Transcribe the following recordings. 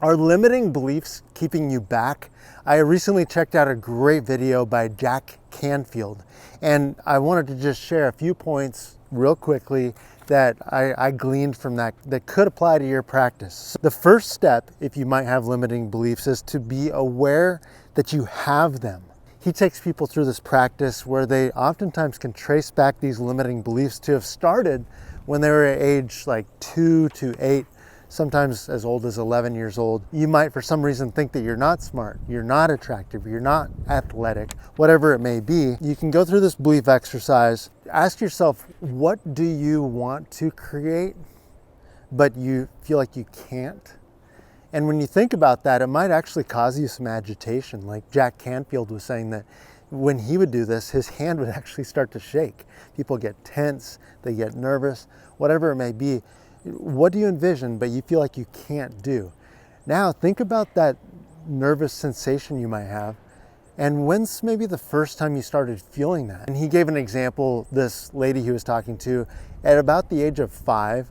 Are limiting beliefs keeping you back? I recently checked out a great video by Jack Canfield, and I wanted to just share a few points real quickly that I gleaned from that could apply to your practice. The first step, if you might have limiting beliefs, is to be aware that you have them. He takes people through this practice where they oftentimes can trace back these limiting beliefs to have started when they were at age like 2 to 8, sometimes as old as 11 years old. You might for some reason think that you're not smart, you're not attractive, you're not athletic, whatever it may be. You can go through this belief exercise. Ask yourself, what do you want to create, but you feel like you can't? And when you think about that, it might actually cause you some agitation. Like Jack Canfield was saying that when he would do this, his hand would actually start to shake. People get tense, they get nervous, whatever it may be. What do you envision, but you feel like you can't do? Now think about that nervous sensation you might have, and when's maybe the first time you started feeling that? And he gave an example. This lady he was talking to, at about the age of 5,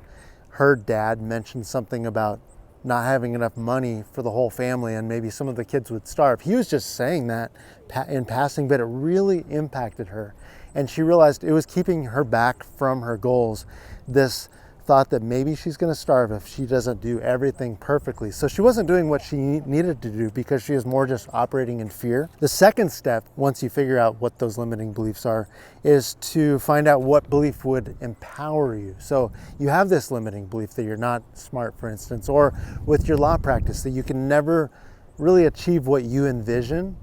her dad mentioned something about not having enough money for the whole family and maybe some of the kids would starve. He was just saying that in passing, but it really impacted her. And she realized it was keeping her back from her goals. This thought that maybe she's going to starve if she doesn't do everything perfectly. So she wasn't doing what she needed to do because she was more just operating in fear. The second step, once you figure out what those limiting beliefs are, is to find out what belief would empower you. So you have this limiting belief that you're not smart, for instance, or with your law practice that you can never really achieve what you envision.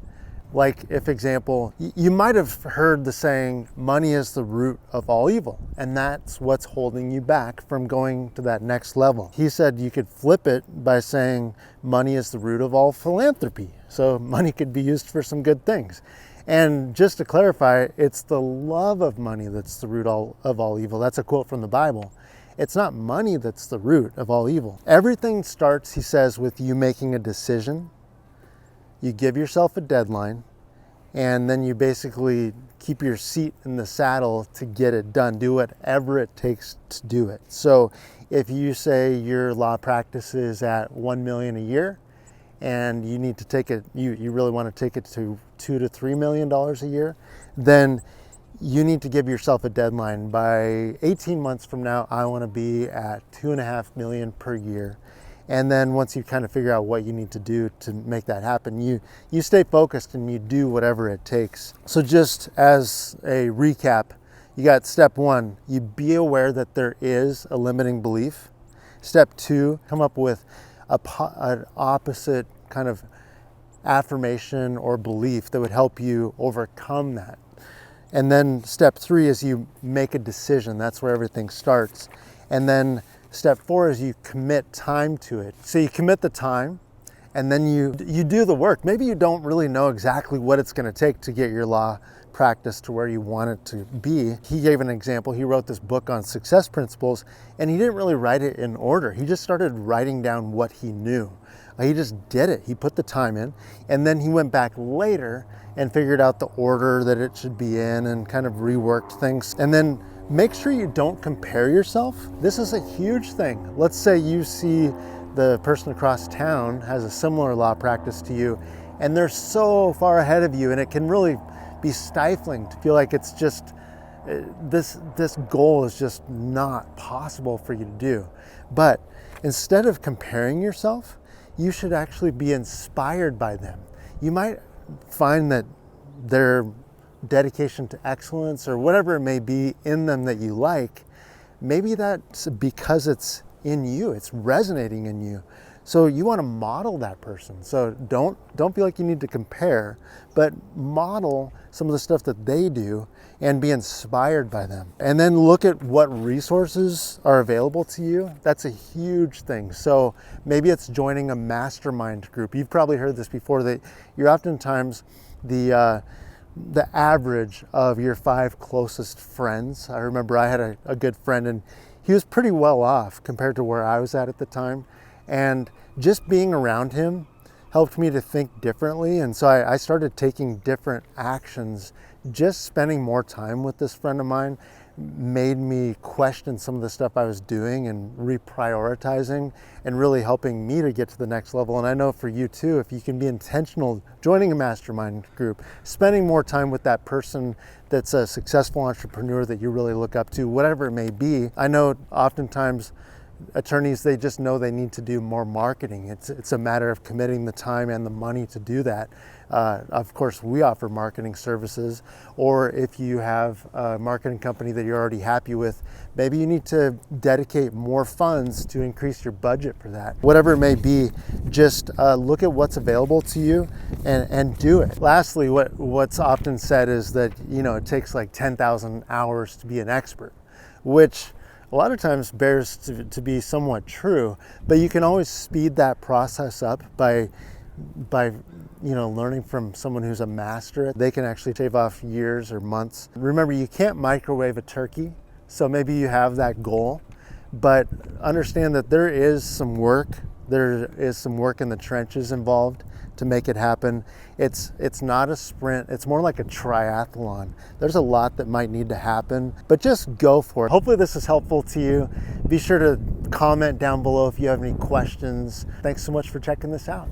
Like, if example, you might have heard the saying, money is the root of all evil, and that's what's holding you back from going to that next level. He said you could flip it by saying money is the root of all philanthropy. So money could be used for some good things. And just to clarify, it's the love of money that's the root of all evil. That's a quote from the Bible. It's not money that's the root of all evil. Everything starts, he says, with you making a decision. You give yourself a deadline, and then you basically keep your seat in the saddle to get it done. Do whatever it takes to do it. So if you say your law practice is at $1 million a year and you need to take it, you really want to take it to $2 to $3 million a year, then you need to give yourself a deadline. By 18 months from now, I want to be at $2.5 million per year. And then once you kind of figure out what you need to do to make that happen, you stay focused and you do whatever it takes. So just as a recap, you got step 1, you be aware that there is a limiting belief. Step 2, come up with an opposite kind of affirmation or belief that would help you overcome that. And then step 3 is you make a decision. That's where everything starts. And then step 4 is you commit time to it. So you commit the time, and then you do the work. Maybe you don't really know exactly what it's going to take to get your law practice to where you want it to be. He gave an example. He wrote this book on success principles, and he didn't really write it in order. He just started writing down what he knew. He just did it. He put the time in, and then he went back later and figured out the order that it should be in and kind of reworked things. And then make sure you don't compare yourself. This is a huge thing. Let's say you see the person across town has a similar law practice to you, and they're so far ahead of you, and it can really be stifling to feel like it's just, this goal is just not possible for you to do. But instead of comparing yourself, you should actually be inspired by them. You might find that their dedication to excellence or whatever it may be in them that you like, maybe that's because it's in you, it's resonating in you. So you want to model that person. So don't feel like you need to compare, but model some of the stuff that they do and be inspired by them. And then look at what resources are available to you. That's a huge thing. So maybe it's joining a mastermind group. You've probably heard this before, that you're oftentimes the average of your 5 closest friends. I remember I had a good friend, and he was pretty well off compared to where I was at the time. And just being around him helped me to think differently. And so I started taking different actions, just spending more time with this friend of mine, made me question some of the stuff I was doing and reprioritizing, and really helping me to get to the next level. And I know for you too, if you can be intentional, joining a mastermind group, spending more time with that person that's a successful entrepreneur that you really look up to, whatever it may be. I know oftentimes attorneys, they just know they need to do more marketing. It's a matter of committing the time and the money to do that. Of course, we offer marketing services, or if you have a marketing company that you're already happy with, maybe you need to dedicate more funds to increase your budget for that. Whatever it may be, just look at what's available to you and do it. Lastly, what's often said is that, it takes like 10,000 hours to be an expert, which a lot of times bears to be somewhat true, but you can always speed that process up by learning from someone who's a master. They can actually shave off years or months. Remember, you can't microwave a turkey, so maybe you have that goal, but understand that there is some work in the trenches involved to make it happen. It's not a sprint, it's more like a triathlon. There's a lot that might need to happen, but just go for it. Hopefully this is helpful to you. Be sure to comment down below if you have any questions. Thanks so much for checking this out.